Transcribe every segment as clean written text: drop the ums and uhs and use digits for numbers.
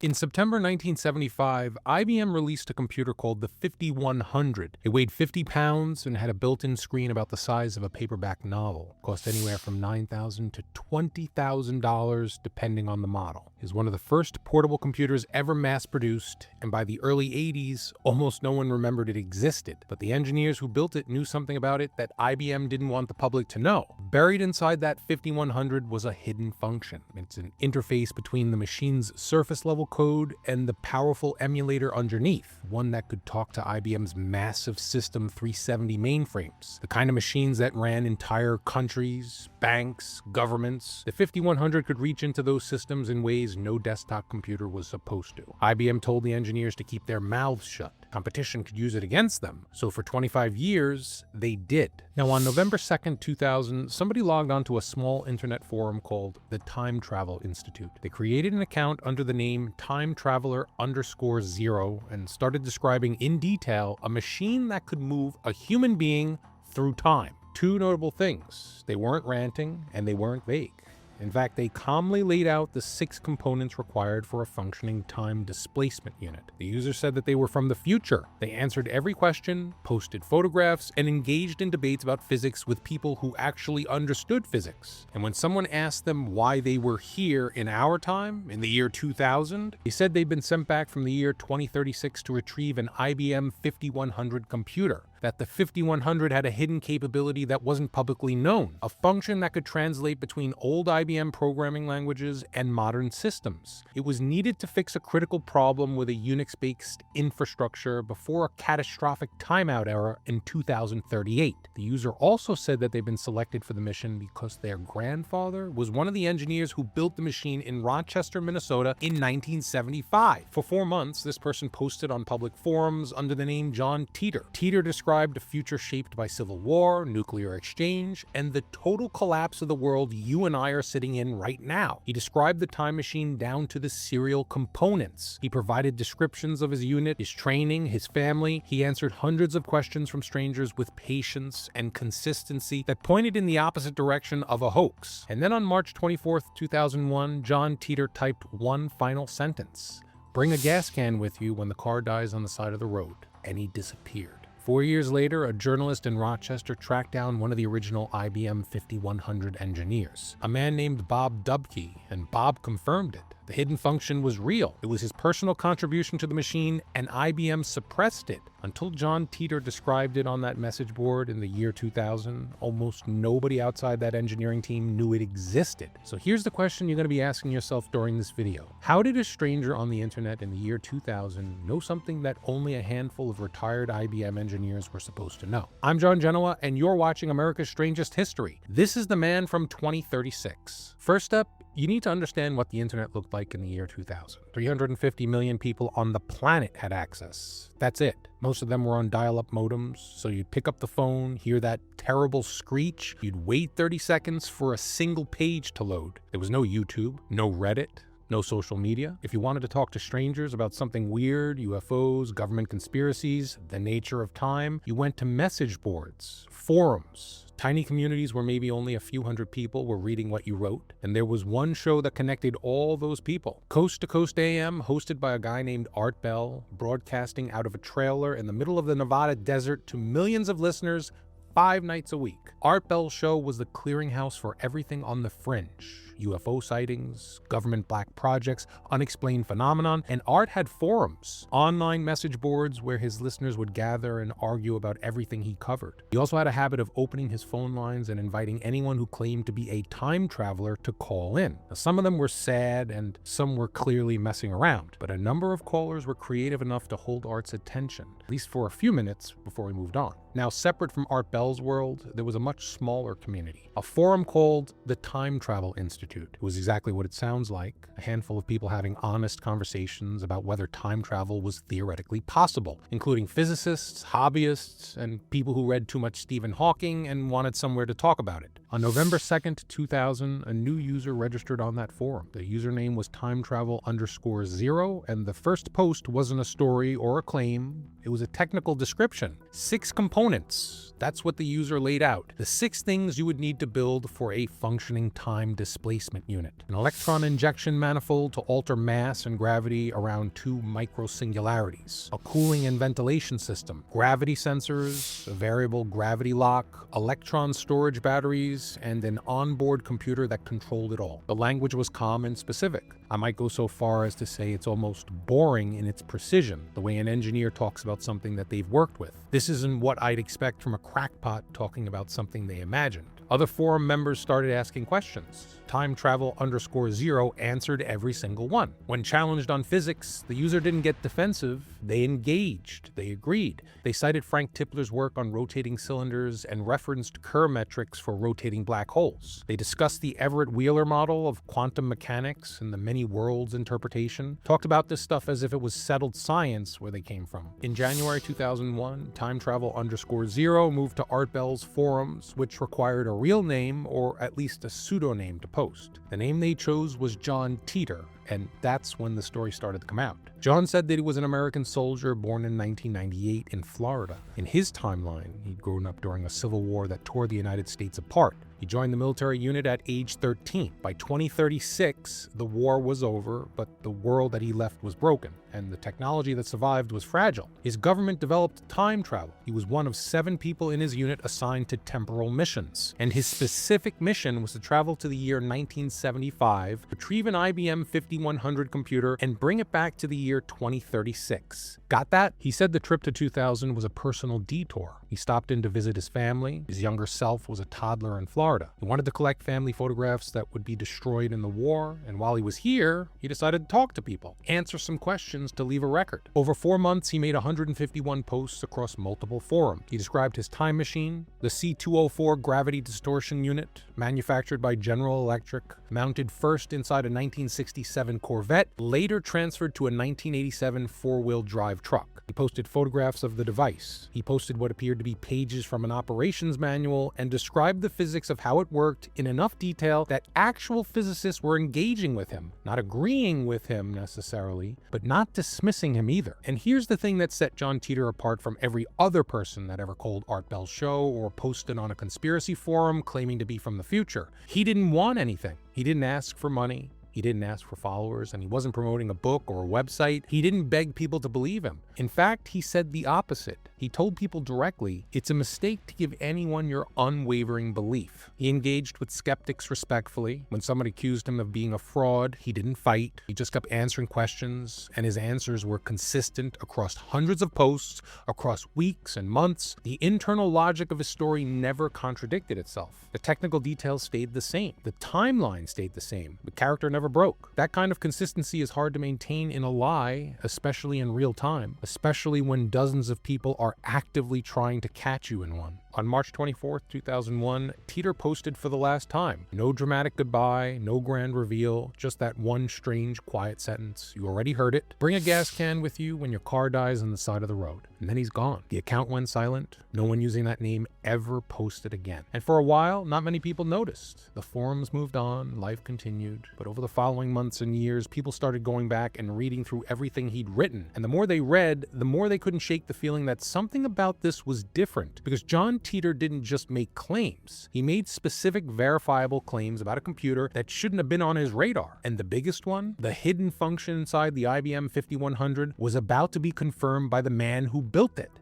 In September 1975, IBM released a computer called the 5100. It weighed 50 pounds and had a built-in screen about the size of a paperback novel. It cost anywhere from $9,000 to $20,000 depending on the model. It was one of the first portable computers ever mass-produced, and by the early 80s, almost no one remembered it existed. But the engineers who built it knew something about it that IBM didn't want the public to know. Buried inside that 5100 was a hidden function. It's an interface between the machine's surface-level code and the powerful emulator underneath, one that could talk to IBM's massive System 370 mainframes, the kind of machines that ran entire countries, banks, governments. The 5100 could reach into those systems in ways no desktop computer was supposed to. IBM told the engineers to keep their mouths shut. Competition could use it against them, so for 25 years, they did. Now, on November 2nd, 2000, somebody logged onto a small internet forum called the Time Travel Institute. They created an account under the name TimeTraveler_0 and started describing in detail a machine that could move a human being through time. Two notable things: they weren't ranting and they weren't vague. In fact, they calmly laid out the 6 components required for a functioning time displacement unit. The user said that they were from the future. They answered every question, posted photographs, and engaged in debates about physics with people who actually understood physics. And when someone asked them why they were here in our time, in the year 2000, they said they'd been sent back from the year 2036 to retrieve an IBM 5100 computer. That the 5100 had a hidden capability that wasn't publicly known, a function that could translate between old IBM programming languages and modern systems. It was needed to fix a critical problem with a Unix-based infrastructure before a catastrophic timeout era in 2038. The user also said that they'd been selected for the mission because their grandfather was one of the engineers who built the machine in Rochester, Minnesota in 1975. For 4 months, this person posted on public forums under the name John Titor. Titor described a future shaped by civil war, nuclear exchange, and the total collapse of the world you and I are sitting in right now. He described the time machine down to the serial components. He provided descriptions of his unit, his training, his family. He answered hundreds of questions from strangers with patience and consistency that pointed in the opposite direction of a hoax. And then on March 24th, 2001, John Titor typed one final sentence: "Bring a gas can with you when the car dies on the side of the road." And he disappeared. 4 years later, a journalist in Rochester tracked down one of the original IBM 5100 engineers, a man named Bob Dubke, and Bob confirmed it. The hidden function was real. It was his personal contribution to the machine, and IBM suppressed it. Until John Titor described it on that message board in the year 2000, almost nobody outside that engineering team knew it existed. So here's the question you're going to be asking yourself during this video. How did a stranger on the internet in the year 2000 know something that only a handful of retired IBM engineers were supposed to know? I'm John Genoa, and you're watching America's Strangest History. This is the man from 2036. First up, you need to understand what the internet looked like in the year 2000. 350 million people on the planet had access. That's it. Most of them were on dial-up modems, so you'd pick up the phone, hear that terrible screech, you'd wait 30 seconds for a single page to load. There was no YouTube, no Reddit, no social media. If you wanted to talk to strangers about something weird, UFOs, government conspiracies, the nature of time, you went to message boards, forums, tiny communities where maybe only a few hundred people were reading what you wrote. And there was one show that connected all those people. Coast to Coast AM, hosted by a guy named Art Bell, broadcasting out of a trailer in the middle of the Nevada desert to millions of listeners 5 nights a week. Art Bell's show was the clearinghouse for everything on the fringe. UFO sightings, government black projects, unexplained phenomenon, and Art had forums, online message boards where his listeners would gather and argue about everything he covered. He also had a habit of opening his phone lines and inviting anyone who claimed to be a time traveler to call in. Now, some of them were sad and some were clearly messing around, but a number of callers were creative enough to hold Art's attention, at least for a few minutes before he moved on. Now, separate from Art Bell's world, there was a much smaller community, a forum called the Time Travel Institute. It was exactly what it sounds like, a handful of people having honest conversations about whether time travel was theoretically possible, including physicists, hobbyists, and people who read too much Stephen Hawking and wanted somewhere to talk about it. On November 2nd, 2000, a new user registered on that forum. The username was timetravel_0, and the first post wasn't a story or a claim. It was a technical description. 6 components. That's what the user laid out. The 6 things you would need to build for a functioning time displacement unit. An electron injection manifold to alter mass and gravity around 2 microsingularities. A cooling and ventilation system. Gravity sensors, a variable gravity lock, electron storage batteries, and an onboard computer that controlled it all. The language was calm and specific. I might go so far as to say it's almost boring in its precision, the way an engineer talks about something that they've worked with. This isn't what I'd expect from a crackpot talking about something they imagined. Other forum members started asking questions. Timetravel_0 answered every single one. When challenged on physics, the user didn't get defensive. They engaged. They agreed. They cited Frank Tipler's work on rotating cylinders and referenced Kerr metrics for rotating black holes. They discussed the Everett-Wheeler model of quantum mechanics and the many worlds interpretation. Talked about this stuff as if it was settled science where they came from. In January 2001, Timetravel_0 moved to Art Bell's forums, which required a real name or at least a pseudonym to post. The name they chose was John Titor, and that's when the story started to come out. John said that he was an American soldier born in 1998 in Florida. In his timeline, he'd grown up during a civil war that tore the United States apart. He joined the military unit at age 13. By 2036, the war was over, but the world that he left was broken, and the technology that survived was fragile. His government developed time travel. He was one of 7 people in his unit assigned to temporal missions, and his specific mission was to travel to the year 1975, retrieve an IBM 5100 computer, and bring it back to the year 2036. Got that? He said the trip to 2000 was a personal detour. He stopped in to visit his family. His younger self was a toddler in Florida. He wanted to collect family photographs that would be destroyed in the war, and while he was here, he decided to talk to people, answer some questions to leave a record. Over 4 months, he made 151 posts across multiple forums. He described his time machine, the C204 gravity distortion unit, manufactured by General Electric, mounted first inside a 1967 Corvette, later transferred to a 1987 four-wheel drive truck. He posted photographs of the device. He posted what appeared to be pages from an operations manual and described the physics of how it worked in enough detail that actual physicists were engaging with him, not agreeing with him necessarily, but not dismissing him either. And here's the thing that set John Titor apart from every other person that ever called Art Bell's show or posted on a conspiracy forum claiming to be from the future. He didn't want anything. He didn't ask for money. He didn't ask for followers, and he wasn't promoting a book or a website. He didn't beg people to believe him. In fact, he said the opposite. He told people directly, it's a mistake to give anyone your unwavering belief. He engaged with skeptics respectfully. When somebody accused him of being a fraud, he didn't fight. He just kept answering questions, and his answers were consistent across hundreds of posts, across weeks and months. The internal logic of his story never contradicted itself. The technical details stayed the same. The timeline stayed the same. The character never broke. That kind of consistency is hard to maintain in a lie, especially in real time, especially when dozens of people are actively trying to catch you in one. On March 24, 2001, Titor posted for the last time. No dramatic goodbye, no grand reveal, just that one strange, quiet sentence. You already heard it. Bring a gas can with you when your car dies on the side of the road. And then he's gone. The account went silent. No one using that name ever posted again. And for a while, not many people noticed. The forums moved on, life continued. But over the following months and years, people started going back and reading through everything he'd written. And the more they read, the more they couldn't shake the feeling that something about this was different. Because John Titor didn't just make claims. He made specific verifiable claims about a computer that shouldn't have been on his radar. And the biggest one, the hidden function inside the IBM 5100, was about to be confirmed by the man who built it.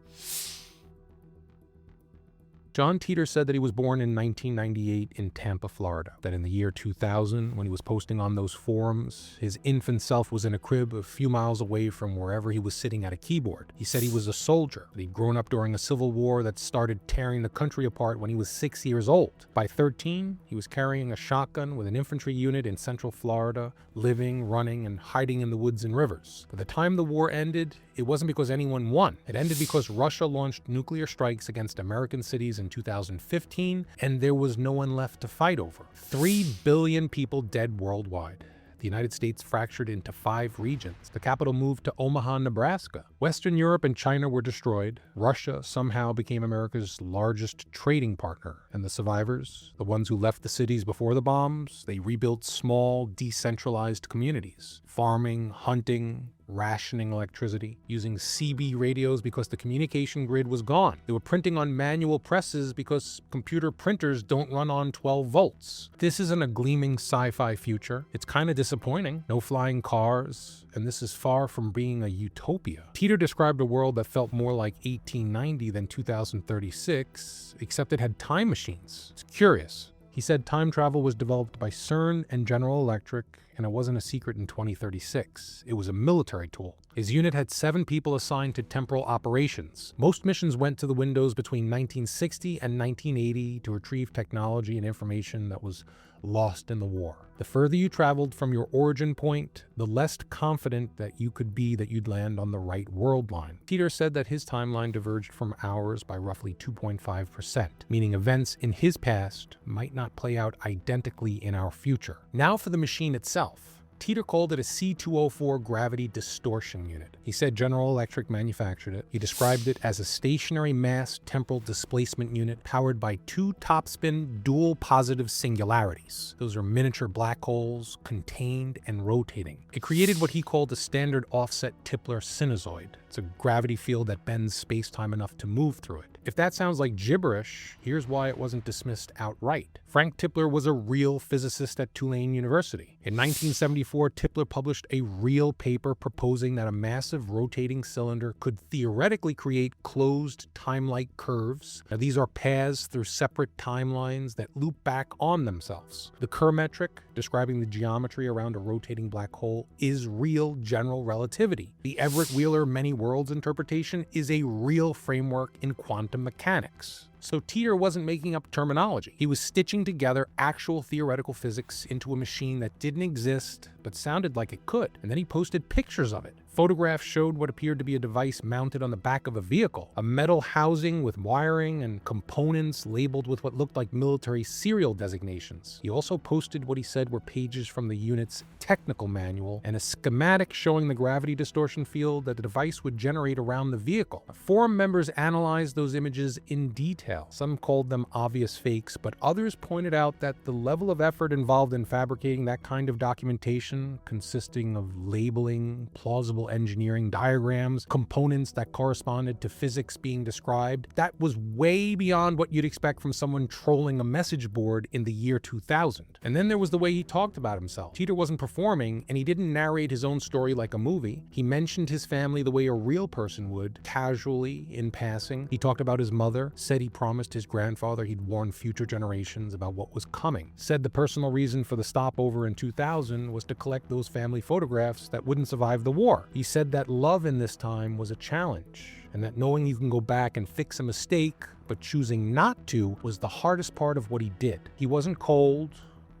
John Titor said that he was born in 1998 in Tampa, Florida. That in the year 2000, when he was posting on those forums, his infant self was in a crib a few miles away from wherever he was sitting at a keyboard. He said he was a soldier, that he'd grown up during a civil war that started tearing the country apart when he was 6 years old. By 13, he was carrying a shotgun with an infantry unit in Central Florida, living, running, and hiding in the woods and rivers. By the time the war ended, it wasn't because anyone won. It ended because Russia launched nuclear strikes against American cities in 2015, and there was no one left to fight over. 3 billion people dead worldwide. The United States fractured into 5 regions. The capital moved to Omaha, Nebraska. Western Europe and China were destroyed. Russia somehow became America's largest trading partner. And the survivors, the ones who left the cities before the bombs, they rebuilt small, decentralized communities. Farming, hunting, rationing electricity, using CB radios because the communication grid was gone. They were printing on manual presses because computer printers don't run on 12 volts. This isn't a gleaming sci-fi future. It's kind of disappointing. No flying cars, and this is far from being a utopia. Titor described a world that felt more like 1890 than 2036, except it had time machines. It's curious. He said time travel was developed by CERN and General Electric, and it wasn't a secret in 2036. It was a military tool. His unit had 7 people assigned to temporal operations. Most missions went to the windows between 1960 and 1980 to retrieve technology and information that was lost in the war. The further you traveled from your origin point, the less confident that you could be that you'd land on the right world line. Titor said that his timeline diverged from ours by roughly 2.5%, meaning events in his past might not play out identically in our future. Now for the machine itself. Titor called it a C204 gravity distortion unit. He said General Electric manufactured it. He described it as a stationary mass temporal displacement unit powered by 2 topspin dual positive singularities. Those are miniature black holes, contained and rotating. It created what he called a standard offset Tipler sinusoid. It's a gravity field that bends space-time enough to move through it. If that sounds like gibberish, here's why it wasn't dismissed outright. Frank Tipler was a real physicist at Tulane University. In 1974, Tipler published a real paper proposing that a massive rotating cylinder could theoretically create closed time-like curves. Now, these are paths through separate timelines that loop back on themselves. The Kerr metric, describing the geometry around a rotating black hole, is real general relativity. The Everett Wheeler many worlds interpretation is a real framework in quantum mechanics. So Titor wasn't making up terminology. He was stitching together actual theoretical physics into a machine that didn't exist but sounded like it could. And then he posted pictures of it. Photographs showed what appeared to be a device mounted on the back of a vehicle, a metal housing with wiring and components labeled with what looked like military serial designations. He also posted what he said were pages from the unit's technical manual and a schematic showing the gravity distortion field that the device would generate around the vehicle. Forum members analyzed those images in detail. Some called them obvious fakes, but others pointed out that the level of effort involved in fabricating that kind of documentation, consisting of labeling, plausible engineering diagrams, components that corresponded to physics being described, that was way beyond what you'd expect from someone trolling a message board in the year 2000. And then there was the way he talked about himself. Titor wasn't performing, and he didn't narrate his own story like a movie. He mentioned his family the way a real person would, casually, in passing. He talked about his mother, said he promised his grandfather he'd warn future generations about what was coming, said the personal reason for the stopover in 2000 was to collect those family photographs that wouldn't survive the war. He said that love in this time was a challenge, and that knowing you can go back and fix a mistake, but choosing not to, was the hardest part of what he did. He wasn't cold,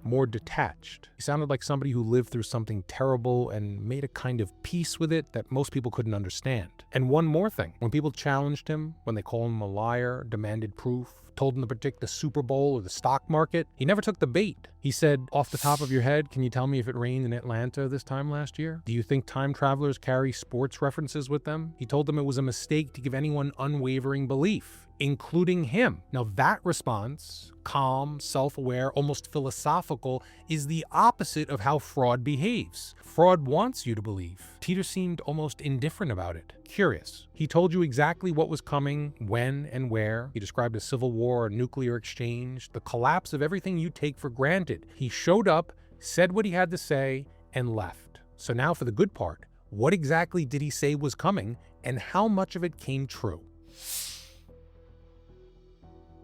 more detached. He sounded like somebody who lived through something terrible and made a kind of peace with it that most people couldn't understand. And one more thing, when people challenged him, when they called him a liar, demanded proof, told him to predict the Super Bowl or the stock market, he never took the bait. He said, off the top of your head, can you tell me if it rained in Atlanta this time last year? Do you think time travelers carry sports references with them? He told them it was a mistake to give anyone unwavering belief, including him. Now that response, calm, self-aware, almost philosophical, is the opposite of how fraud behaves. Fraud wants you to believe. Titor seemed almost indifferent about it. Curious. He told you exactly what was coming, when and where. He described a civil war, a nuclear exchange, the collapse of everything you take for granted. He showed up, said what he had to say, and left. So now for the good part. What exactly did he say was coming, and how much of it came true?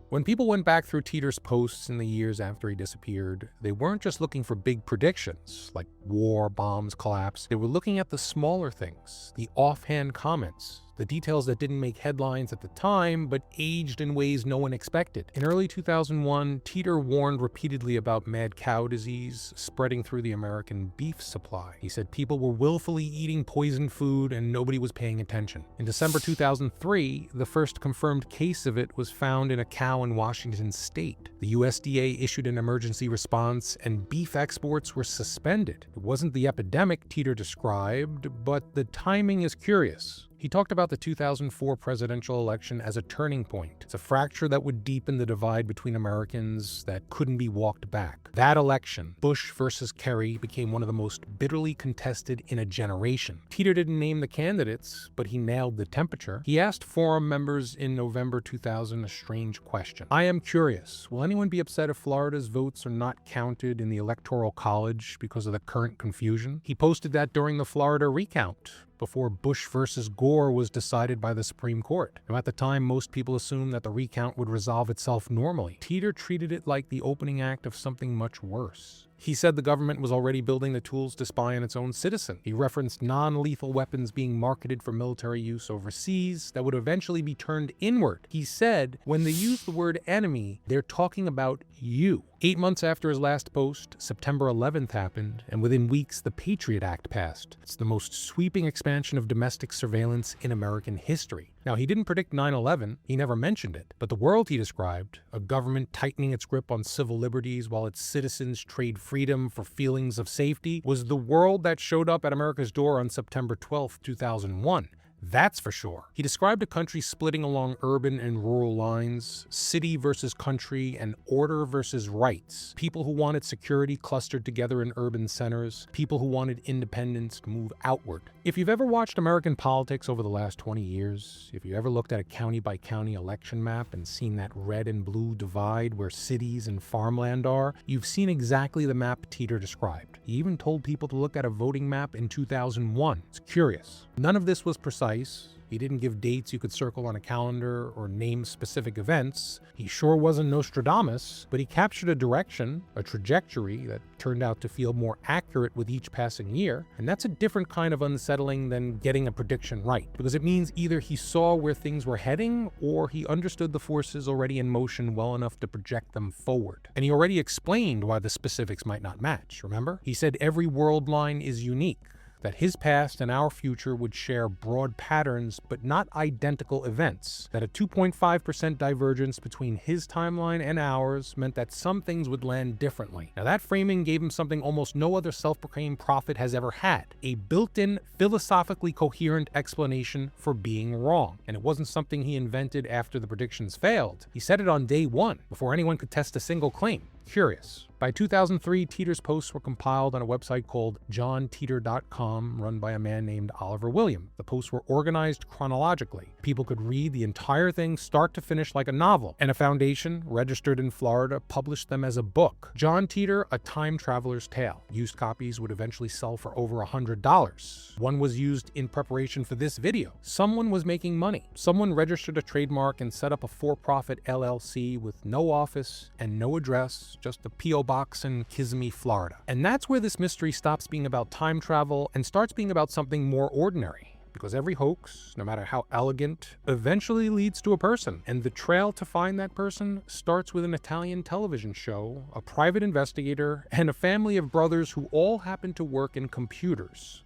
When people went back through Titor's posts in the years after he disappeared, they weren't just looking for big predictions, like war, bombs, collapse. They were looking at the smaller things, the offhand comments, the details that didn't make headlines at the time, but aged in ways no one expected. In early 2001, Titor warned repeatedly about mad cow disease spreading through the American beef supply. He said people were willfully eating poisoned food and nobody was paying attention. In December 2003, the first confirmed case of it was found in a cow in Washington state. The USDA issued an emergency response and beef exports were suspended. It wasn't the epidemic Titor described, but the timing is curious. He talked about the 2004 presidential election as a turning point. It's a fracture that would deepen the divide between Americans that couldn't be walked back. That election, Bush versus Kerry, became one of the most bitterly contested in a generation. Titor didn't name the candidates, but he nailed the temperature. He asked forum members in November 2000 a strange question. I am curious, will anyone be upset if Florida's votes are not counted in the Electoral College because of the current confusion? He posted that during the Florida recount, before Bush versus Gore was decided by the Supreme Court. Now, at the time, most people assumed that the recount would resolve itself normally. Titor treated it like the opening act of something much worse. He said the government was already building the tools to spy on its own citizen. He referenced non-lethal weapons being marketed for military use overseas that would eventually be turned inward. He said, when they use the word enemy, they're talking about you. 8 months after his last post, September 11th happened, and within weeks, the Patriot Act passed. It's the most sweeping expansion of domestic surveillance in American history. Now, he didn't predict 9/11, he never mentioned it, but the world he described, a government tightening its grip on civil liberties while its citizens trade freedom for feelings of safety, was the world that showed up at America's door on September 12th, 2001. That's for sure. He described a country splitting along urban and rural lines, city versus country, and order versus rights. People who wanted security clustered together in urban centers, people who wanted independence to move outward. If you've ever watched American politics over the last 20 years, if you ever looked at a county-by-county election map and seen that red and blue divide where cities and farmland are, you've seen exactly the map Titor described. He even told people to look at a voting map in 2001. It's curious. None of this was precise. He didn't give dates you could circle on a calendar or name specific events. He sure wasn't Nostradamus, but he captured a direction, a trajectory that turned out to feel more accurate with each passing year. And that's a different kind of unsettling than getting a prediction right, because it means either he saw where things were heading or he understood the forces already in motion well enough to project them forward. And he already explained why the specifics might not match, remember? He said every world line is unique, that his past and our future would share broad patterns but not identical events, that a 2.5% divergence between his timeline and ours meant that some things would land differently. Now that framing gave him something almost no other self-proclaimed prophet has ever had, a built-in, philosophically coherent explanation for being wrong. And it wasn't something he invented after the predictions failed. He said it on day one, before anyone could test a single claim. Curious. By 2003, Titor's posts were compiled on a website called JohnTitor.com, run by a man named Oliver William. The posts were organized chronologically. People could read the entire thing start to finish like a novel, and a foundation, registered in Florida, published them as a book. John Titor, A Time Traveler's Tale. Used copies would eventually sell for over $100. One was used in preparation for this video. Someone was making money. Someone registered a trademark and set up a for-profit LLC with no office and no address, just a P.O. box in Kissimmee, Florida. And that's where this mystery stops being about time travel and starts being about something more ordinary. Because every hoax, no matter how elegant, eventually leads to a person. And the trail to find that person starts with an Italian television show, a private investigator, and a family of brothers who all happen to work in computers.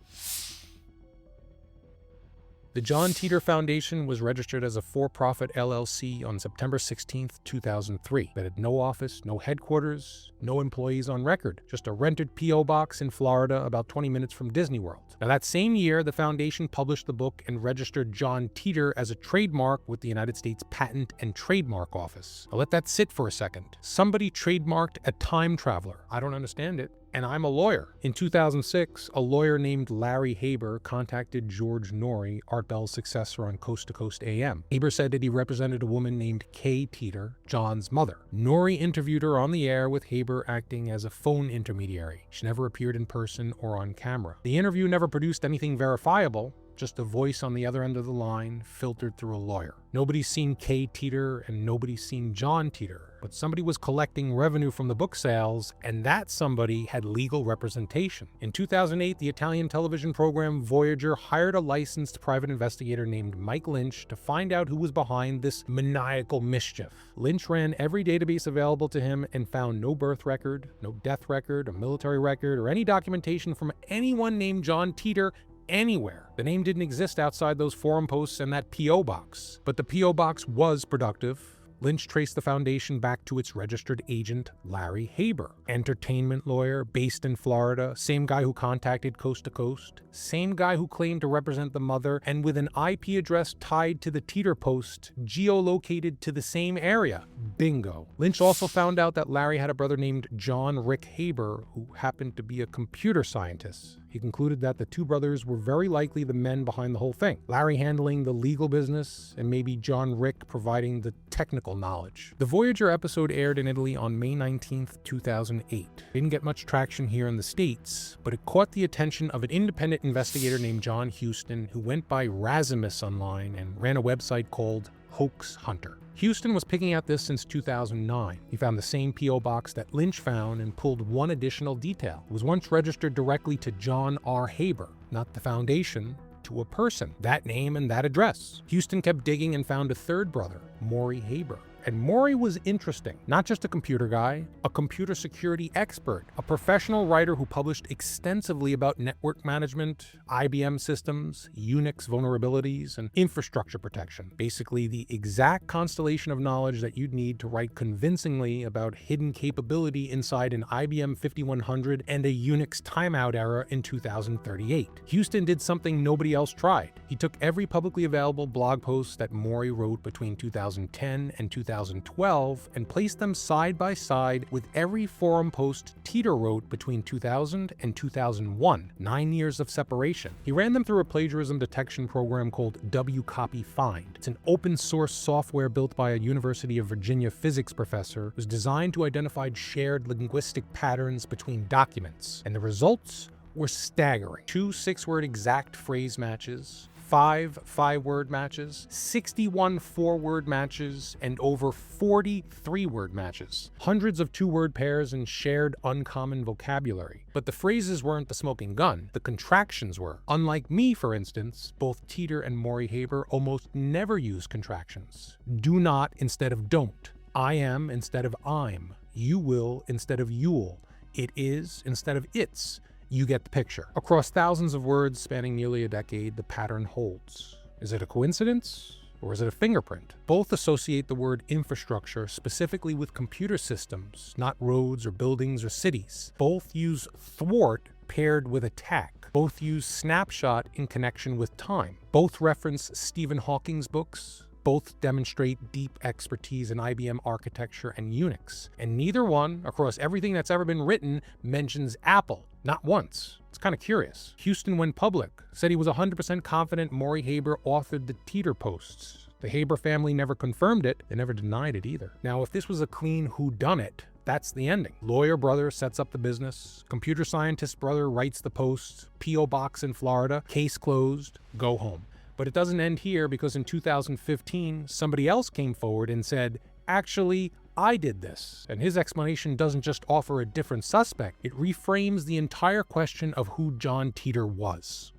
The John Titor Foundation was registered as a for-profit LLC on September 16, 2003. It had no office, no headquarters, no employees on record, just a rented P.O. box in Florida about 20 minutes from Disney World. Now that same year, the foundation published the book and registered John Titor as a trademark with the United States Patent and Trademark Office. Now let that sit for a second. Somebody trademarked a time traveler. I don't understand it. And I'm a lawyer. In 2006, a lawyer named Larry Haber contacted George Norrie, Art Bell's successor on Coast to Coast AM. Haber said that he represented a woman named Kay Titor, John's mother. Norrie interviewed her on the air with Haber acting as a phone intermediary. She never appeared in person or on camera. The interview never produced anything verifiable, just a voice on the other end of the line filtered through a lawyer. Nobody's seen K. Titor and nobody's seen John Titor, but somebody was collecting revenue from the book sales, and that somebody had legal representation. In 2008, the Italian television program Voyager hired a licensed private investigator named Mike Lynch to find out who was behind this maniacal mischief. Lynch ran every database available to him and found no birth record, no death record, a military record, or any documentation from anyone named John Titor anywhere. The name didn't exist outside those forum posts and that P.O. box. But the P.O. box was productive. Lynch traced the foundation back to its registered agent, Larry Haber, entertainment lawyer based in Florida, same guy who contacted Coast to Coast, same guy who claimed to represent the mother, and with an IP address tied to the Titor post, geolocated to the same area. Bingo. Lynch also found out that Larry had a brother named John Rick Haber, who happened to be a computer scientist. He concluded that the two brothers were very likely the men behind the whole thing. Larry handling the legal business, and maybe John Rick providing the technical knowledge. The Voyager episode aired in Italy on May 19th, 2008. Didn't get much traction here in the States, but it caught the attention of an independent investigator named John Houston, who went by Razimus online and ran a website called Hoax Hunter. Houston was picking at this since 2009. He found the same P.O. box that Lynch found and pulled one additional detail. It was once registered directly to John R. Haber, not the foundation, to a person. That name and that address. Houston kept digging and found a third brother, Maury Haber. And Maury was interesting. Not just a computer guy, a computer security expert, a professional writer who published extensively about network management, IBM systems, Unix vulnerabilities, and infrastructure protection. Basically, the exact constellation of knowledge that you'd need to write convincingly about hidden capability inside an IBM 5100 and a Unix timeout era in 2038. Houston did something nobody else tried. He took every publicly available blog post that Maury wrote between 2010 and 2012 and placed them side by side with every forum post Titor wrote between 2000 and 2001, 9 years of separation. He ran them through a plagiarism detection program called WCopyFind. It's an open source software built by a University of Virginia physics professor. It was designed to identify shared linguistic patterns between documents, and the results were staggering. 2 6-word exact phrase matches, 5 5-word matches, 61 4-word matches, and over 40 3-word matches. Hundreds of 2-word pairs and shared uncommon vocabulary. But the phrases weren't the smoking gun, the contractions were. Unlike me, for instance, both Titor and Maury Haber almost never use contractions. Do not instead of don't. I am instead of I'm. You will instead of you'll. It is instead of it's. You get the picture. Across thousands of words spanning nearly a decade, the pattern holds. Is it a coincidence? Or is it a fingerprint? Both associate the word infrastructure specifically with computer systems, not roads or buildings or cities. Both use thwart paired with attack. Both use snapshot in connection with time. Both reference Stephen Hawking's books. Both demonstrate deep expertise in IBM architecture and Unix. And neither one, across everything that's ever been written, mentions Apple. Not once. It's kind of curious. Houston went public, said he was 100% confident Maury Haber authored the Titor posts. The Haber family never confirmed it. They never denied it either. Now, if this was a clean whodunit, that's the ending. Lawyer brother sets up the business. Computer scientist brother writes the posts. P.O. box in Florida. Case closed. Go home. But it doesn't end here, because in 2015, somebody else came forward and said, actually, I did this. And his explanation doesn't just offer a different suspect, it reframes the entire question of who John Titor was.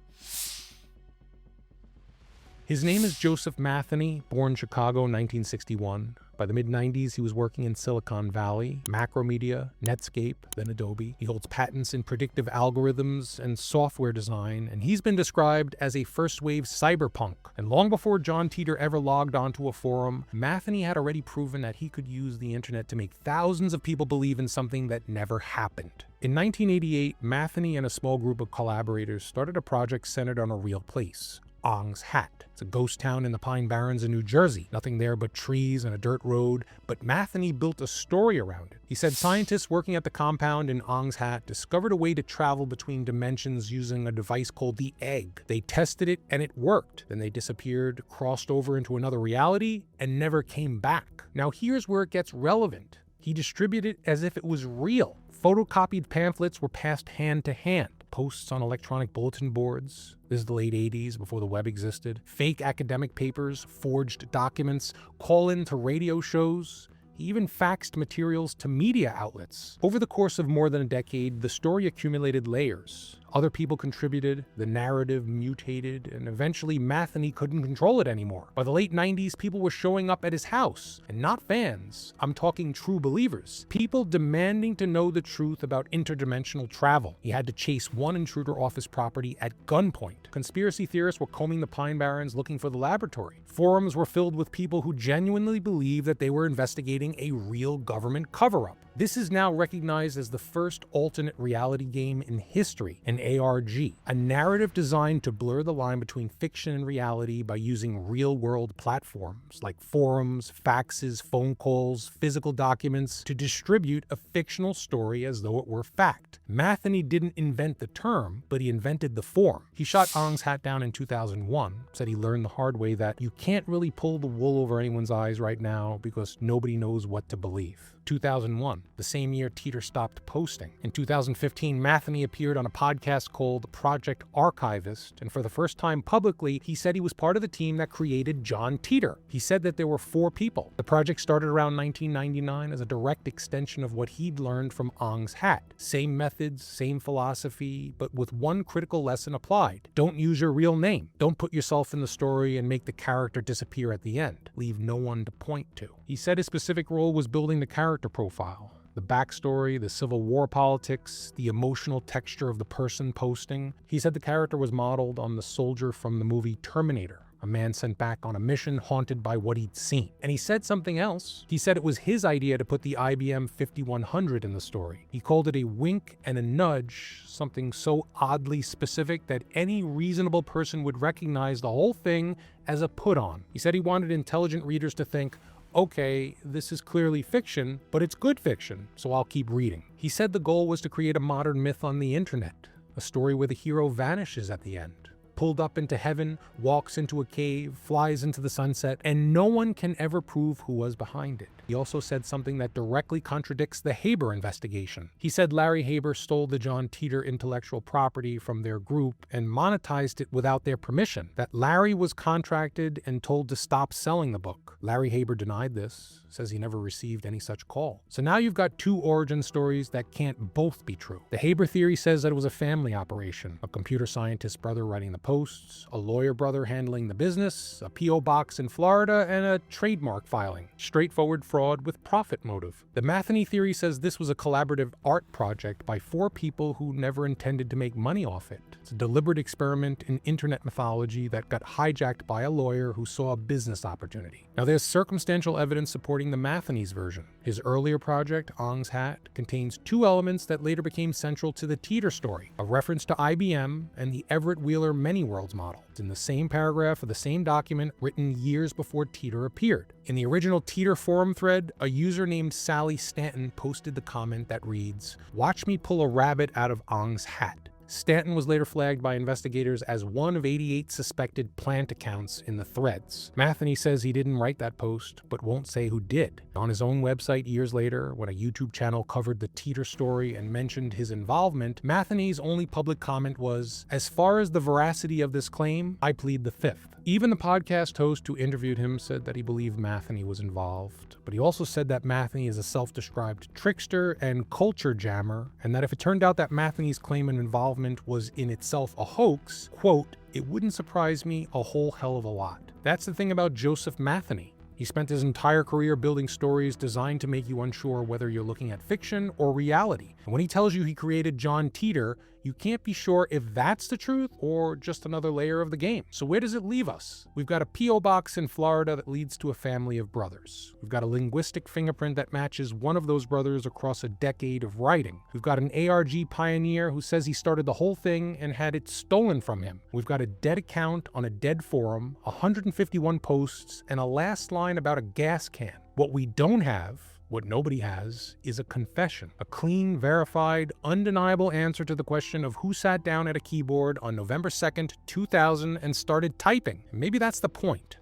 His name is Joseph Matheny, born Chicago, 1961. By the mid-90s, he was working in Silicon Valley, Macromedia, Netscape, then Adobe. He holds patents in predictive algorithms and software design, and he's been described as a first-wave cyberpunk. And long before John Titor ever logged onto a forum, Matheny had already proven that he could use the internet to make thousands of people believe in something that never happened. In 1988, Matheny and a small group of collaborators started a project centered on a real place. Ong's Hat. It's a ghost town in the Pine Barrens in New Jersey. Nothing there but trees and a dirt road, but Matheny built a story around it. He said scientists working at the compound in Ong's Hat discovered a way to travel between dimensions using a device called the Egg. They tested it and it worked. Then they disappeared, crossed over into another reality, and never came back. Now here's where it gets relevant. He distributed it as if it was real. Photocopied pamphlets were passed hand to hand. posts on electronic bulletin boards. This is the late 80s, before the web existed. Fake academic papers, forged documents, call-in to radio shows. He even faxed materials to media outlets. Over the course of more than a decade, the story accumulated layers. Other people contributed, the narrative mutated, and eventually Matheny couldn't control it anymore. By the late 90s, people were showing up at his house, and not fans. I'm talking true believers. People demanding to know the truth about interdimensional travel. He had to chase one intruder off his property at gunpoint. Conspiracy theorists were combing the Pine Barrens looking for the laboratory. Forums were filled with people who genuinely believed that they were investigating a real government cover-up. This is now recognized as the first alternate reality game in history, an ARG, a narrative designed to blur the line between fiction and reality by using real-world platforms like forums, faxes, phone calls, physical documents to distribute a fictional story as though it were fact. Matheny didn't invent the term, but he invented the form. He shot Ong's hat down in 2001, said he learned the hard way that you can't really pull the wool over anyone's eyes right now because nobody knows what to believe. 2001, the same year Titor stopped posting. In 2015, Matheny appeared on a podcast called Project Archivist, and for the first time publicly, he said he was part of the team that created John Titor. He said that there were 4 people. The project started around 1999 as a direct extension of what he'd learned from Ong's hat. Same methods, same philosophy, but with one critical lesson applied. Don't use your real name. Don't put yourself in the story and make the character disappear at the end. Leave no one to point to. He said his specific role was building the character profile, the backstory, the Civil War politics, the emotional texture of the person posting. He said the character was modeled on the soldier from the movie Terminator, a man sent back on a mission haunted by what he'd seen. And he said something else. He said it was his idea to put the IBM 5100 in the story. He called it a wink and a nudge, something so oddly specific that any reasonable person would recognize the whole thing as a put-on. He said he wanted intelligent readers to think, okay, this is clearly fiction, but it's good fiction, so I'll keep reading. He said the goal was to create a modern myth on the internet, a story where the hero vanishes at the end, pulled up into heaven, walks into a cave, flies into the sunset, and no one can ever prove who was behind it. He also said something that directly contradicts the Haber investigation. He said Larry Haber stole the John Titor intellectual property from their group and monetized it without their permission, that Larry was contracted and told to stop selling the book. Larry Haber denied this, says he never received any such call. So now you've got 2 origin stories that can't both be true. The Haber theory says that it was a family operation, a computer scientist brother writing the posts, a lawyer brother handling the business, a P.O. box in Florida, and a trademark filing. Straightforward fraud with profit motive. The Matheny theory says this was a collaborative art project by 4 people who never intended to make money off it. It's a deliberate experiment in internet mythology that got hijacked by a lawyer who saw a business opportunity. Now there's circumstantial evidence supporting the Matheny's version. His earlier project, Ong's Hat, contains 2 elements that later became central to the Titor story, a reference to IBM and the Everett Wheeler Many Worlds model. It's in the same paragraph of the same document written years before Titor appeared. In the original Titor forum thread, a user named Sally Stanton posted the comment that reads, "Watch me pull a rabbit out of Ong's hat." Stanton was later flagged by investigators as one of 88 suspected plant accounts in the threads. Matheny says he didn't write that post, but won't say who did. On his own website years later, when a YouTube channel covered the Titor story and mentioned his involvement, Matheny's only public comment was, "As far as the veracity of this claim, I plead the 5th. Even the podcast host who interviewed him said that he believed Matheny was involved, but he also said that Matheny is a self-described trickster and culture jammer, and that if it turned out that Matheny's claim and involvement was in itself a hoax, quote, it wouldn't surprise me a whole hell of a lot." That's the thing about Joseph Matheny. He spent his entire career building stories designed to make you unsure whether you're looking at fiction or reality. And when he tells you he created John Titor, you can't be sure if that's the truth or just another layer of the game. So where does it leave us? We've got a P.O. box in Florida that leads to a family of brothers. We've got a linguistic fingerprint that matches one of those brothers across a decade of writing. We've got an ARG pioneer who says he started the whole thing and had it stolen from him. We've got a dead account on a dead forum, 151 posts, and a last line about a gas can. What we don't have, what nobody has, is a confession, a clean, verified, undeniable answer to the question of who sat down at a keyboard on November 2nd, 2000 and started typing. Maybe that's the point.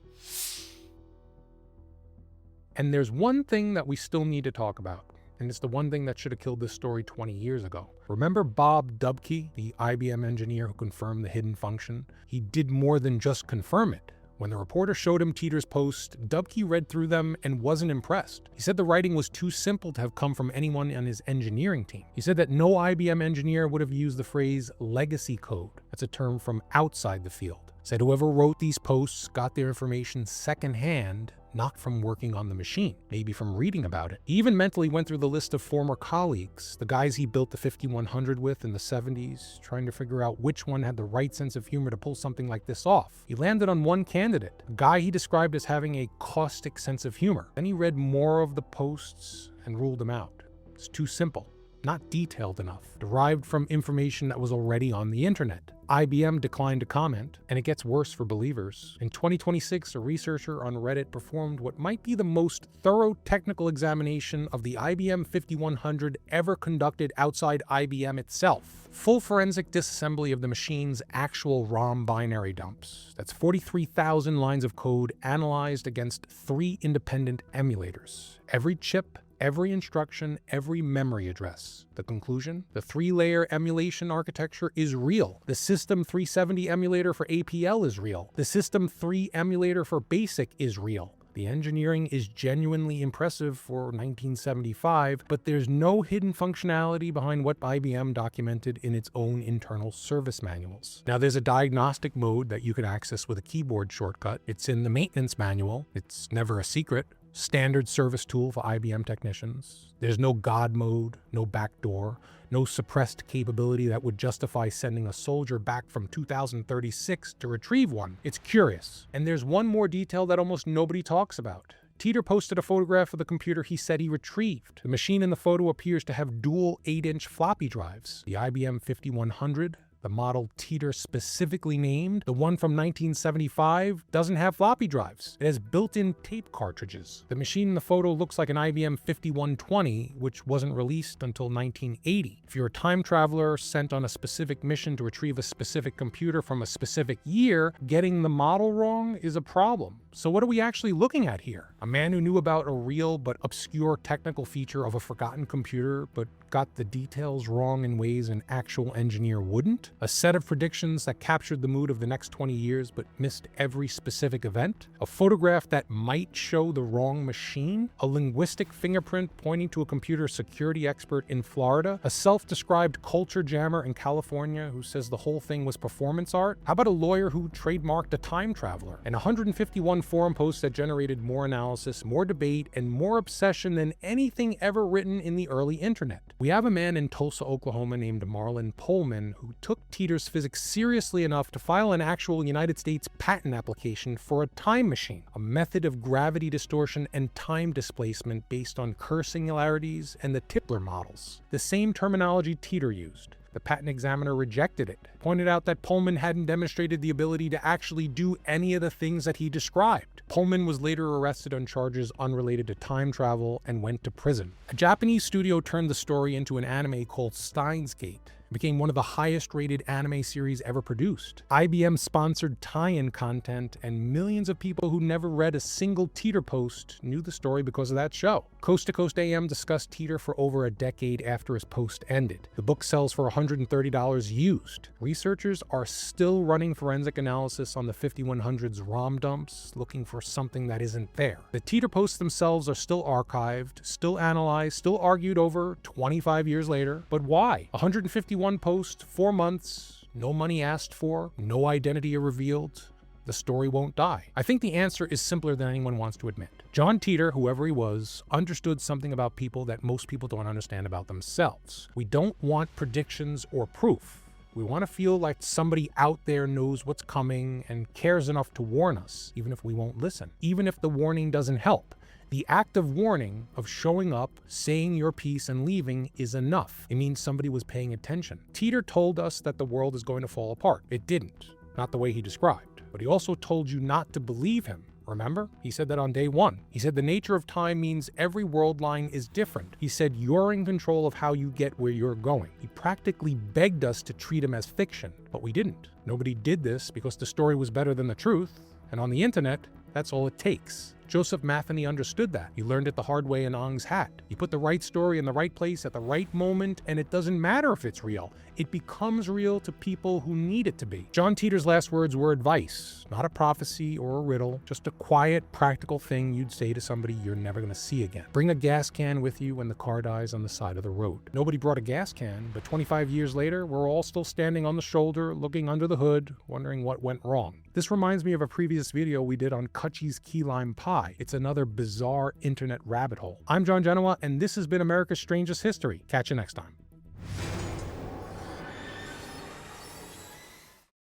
And there's one thing that we still need to talk about. And it's the one thing that should have killed this story 20 years ago. Remember Bob Dubke, the IBM engineer who confirmed the hidden function? He did more than just confirm it. When the reporter showed him Titor's post, Dubke read through them and wasn't impressed. He said the writing was too simple to have come from anyone on his engineering team. He said that no IBM engineer would have used the phrase legacy code. That's a term from outside the field. Said whoever wrote these posts got their information secondhand, not from working on the machine, maybe from reading about it. He even mentally went through the list of former colleagues, the guys he built the 5100 with in the 70s, trying to figure out which one had the right sense of humor to pull something like this off. He landed on one candidate, a guy he described as having a caustic sense of humor. Then he read more of the posts and ruled them out. It's too simple, not detailed enough, derived from information that was already on the internet. IBM declined to comment, and it gets worse for believers. In 2026, a researcher on Reddit performed what might be the most thorough technical examination of the IBM 5100 ever conducted outside IBM itself. Full forensic disassembly of the machine's actual ROM binary dumps. That's 43,000 lines of code analyzed against 3 independent emulators. Every chip, every instruction, every memory address. The conclusion? The 3-layer emulation architecture is real. The System 370 emulator for APL is real. The System 3 emulator for BASIC is real. The engineering is genuinely impressive for 1975, but there's no hidden functionality behind what IBM documented in its own internal service manuals. Now, there's a diagnostic mode that you can access with a keyboard shortcut. It's in the maintenance manual. It's never a secret. Standard service tool for IBM technicians. There's no God mode, no backdoor, no suppressed capability that would justify sending a soldier back from 2036 to retrieve one. It's curious. And there's one more detail that almost nobody talks about. Titor posted a photograph of the computer he said he retrieved. The machine in the photo appears to have dual 8-inch floppy drives. The IBM 5100, the model Titor specifically named, the one from 1975, doesn't have floppy drives. It has built-in tape cartridges. The machine in the photo looks like an IBM 5120, which wasn't released until 1980. If you're a time traveler sent on a specific mission to retrieve a specific computer from a specific year, getting the model wrong is a problem. So what are we actually looking at here? A man who knew about a real but obscure technical feature of a forgotten computer, but got the details wrong in ways an actual engineer wouldn't? A set of predictions that captured the mood of the next 20 years but missed every specific event? A photograph that might show the wrong machine? A linguistic fingerprint pointing to a computer security expert in Florida? A self-described culture jammer in California who says the whole thing was performance art? How about a lawyer who trademarked a time traveler? And 151 forum posts that generated more analysis, more debate, and more obsession than anything ever written in the early internet. We have a man in Tulsa, Oklahoma named Marlon Pullman who took Titor's physics seriously enough to file an actual United States patent application for a time machine, a method of gravity distortion and time displacement based on Kerr singularities and the Tipler models, the same terminology Titor used. The patent examiner rejected it, pointed out that Pullman hadn't demonstrated the ability to actually do any of the things that he described. Pullman was later arrested on charges unrelated to time travel and went to prison. A Japanese studio turned the story into an anime called Steins. It became one of the highest-rated anime series ever produced. IBM sponsored tie-in content, and millions of people who never read a single Titor post knew the story because of that show. Coast to Coast AM discussed Titor for over a decade after his post ended. The book sells for $130 used. Researchers are still running forensic analysis on the 5100's ROM dumps, looking for something that isn't there. The Titor posts themselves are still archived, still analyzed, still argued over 25 years later. But why? 151 post, 4 months, no money asked for, no identity revealed. The story won't die. I think the answer is simpler than anyone wants to admit. John Titor, whoever he was, understood something about people that most people don't understand about themselves. We don't want predictions or proof. We want to feel like somebody out there knows what's coming and cares enough to warn us, even if we won't listen, even if the warning doesn't help. The act of warning, of showing up, saying your piece, and leaving is enough. It means somebody was paying attention. Titor told us that the world is going to fall apart. It didn't. Not the way he described. But he also told you not to believe him. Remember? He said that on day one. He said the nature of time means every world line is different. He said you're in control of how you get where you're going. He practically begged us to treat him as fiction, but we didn't. Nobody did this because the story was better than the truth, and on the internet, that's all it takes. Joseph Matheny understood that. He learned it the hard way in Ong's Hat. You put the right story in the right place at the right moment, and it doesn't matter if it's real. It becomes real to people who need it to be. John Titor's last words were advice, not a prophecy or a riddle, just a quiet, practical thing you'd say to somebody you're never going to see again. Bring a gas can with you when the car dies on the side of the road. Nobody brought a gas can, but 25 years later, we're all still standing on the shoulder, looking under the hood, wondering what went wrong. This reminds me of a previous video we did on Cutchy's key lime pie. It's another bizarre internet rabbit hole. I'm John Genoa, and this has been America's Strangest History. Catch you next time.